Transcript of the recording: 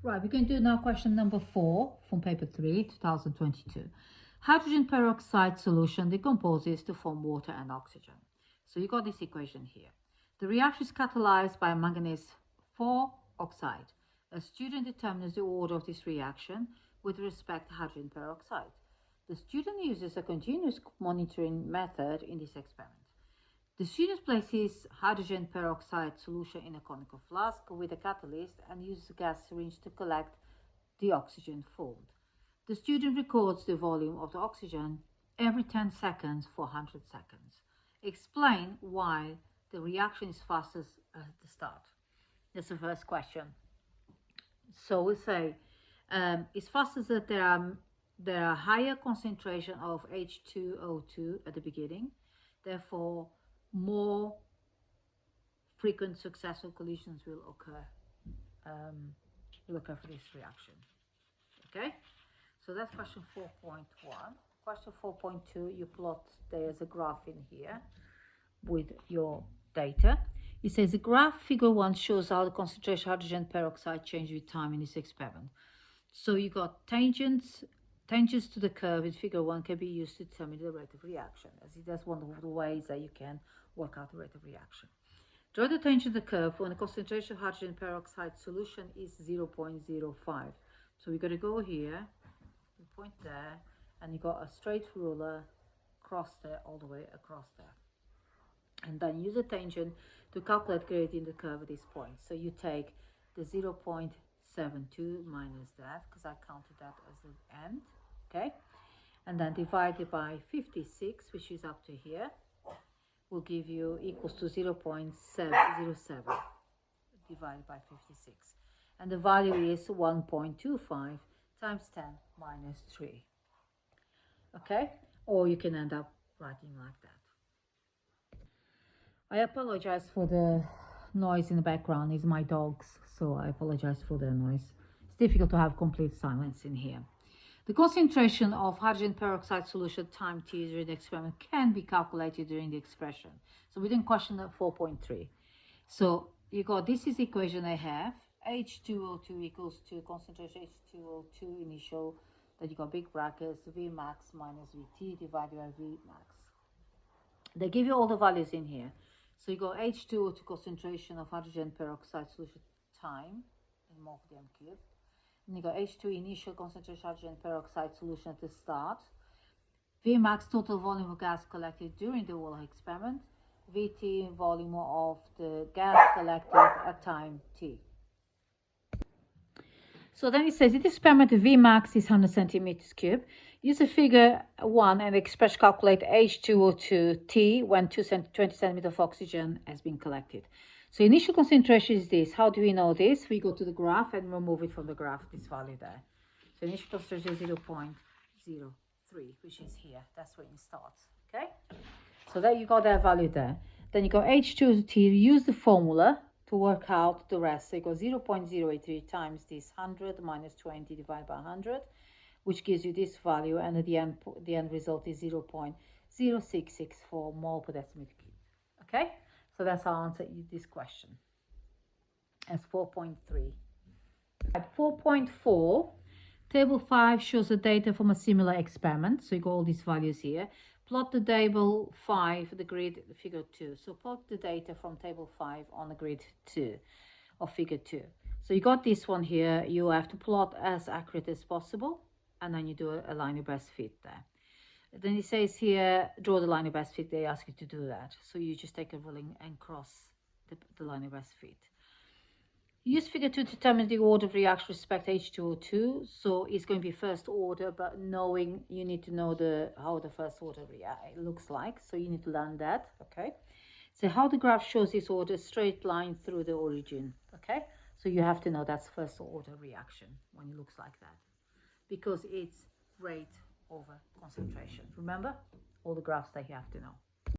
Right, we're going to do now question number 4 from paper 3, 2022. Hydrogen peroxide solution decomposes to form water and oxygen. So you got this equation here. The reaction is catalyzed by manganese 4 oxide. A student determines the order of this reaction with respect to hydrogen peroxide. The student uses a continuous monitoring method in this experiment. The student places hydrogen peroxide solution in a conical flask with a catalyst and uses a gas syringe to collect the oxygen formed. The student records the volume of the oxygen every 10 seconds for 100 seconds. Explain why the reaction is fastest at the start. That's the first question. So we say it's fastest that there are higher concentration of H2O2 at the beginning, therefore more frequent successful collisions will occur for this reaction. Okay, so that's question 4.1. Question 4.2, you plot, there's a graph in here with your data. It says the graph figure 1 shows how the concentration of hydrogen peroxide changes with time in this experiment. So you got tangents to the curve in figure 1 can be used to determine the rate of reaction, as that's one of the ways that you can work out the rate of reaction. Draw the tangent to the curve when the concentration of hydrogen peroxide solution is 0.05. So we're going to go here, we point there, and you got a straight ruler across there, all the way across there. And then use a tangent to calculate gradient in the curve at this point. So you take the 0.72 minus that, because I counted that as the end, okay? And then divide it by 56, which is up to here, will give you equals to 0.707 divided by 56. And the value is 1.25 times 10 minus 3. Okay? Or you can end up writing like that. I apologize for the noise in the background. It's my dogs, so I apologize for the noise. It's difficult to have complete silence in here. The concentration of hydrogen peroxide solution time t during the experiment can be calculated during the expression. So we didn't question 4.3. So you got, this is the equation I have. H2O2 equals to concentration H2O2 initial, that you got big brackets, V max minus VT divided by V max. They give you all the values in here. So you got H2O2 concentration of hydrogen peroxide solution time in mole per m cubed. And you got H2 initial concentration hydrogen peroxide solution at the start. Vmax total volume of gas collected during the whole experiment. Vt volume of the gas collected at time t. So then it says in this experiment the Vmax is 100 centimeters cubed. Use a figure 1 and express calculate H2O2 T when 20 centimeters of oxygen has been collected. So initial concentration is this. How do we know this? We go to the graph and remove it from the graph, this value there. So initial concentration is 0.03, which is here. That's where it starts. Okay? So there you got that value there. Then you got H2T, use the formula to work out the rest. So you go 0.083 times this 100 minus 20 divided by 100, which gives you this value, and at the end result is 0.0664 mole per decimeter cube. Okay? So that's how I answer this question. As 4.3. At 4.4, table 5 shows the data from a similar experiment. So you got all these values here. Plot the table 5, the grid figure 2. So plot the data from table 5 on the grid 2 of figure 2. So you got this one here. You have to plot as accurate as possible, and then you do a line of best fit there. Then it says here, draw the line of best fit. They ask you to do that. So you just take a ruling and cross the line of best fit. Use figure 2 to determine the order of reaction with respect to H2O2. So it's going to be first order, but knowing, you need to know how the first order looks like. So you need to learn that, okay? So how the graph shows this order, straight line through the origin, okay? So you have to know that's first order reaction when it looks like that, because it's rate over concentration. Remember all the graphs that you have to know.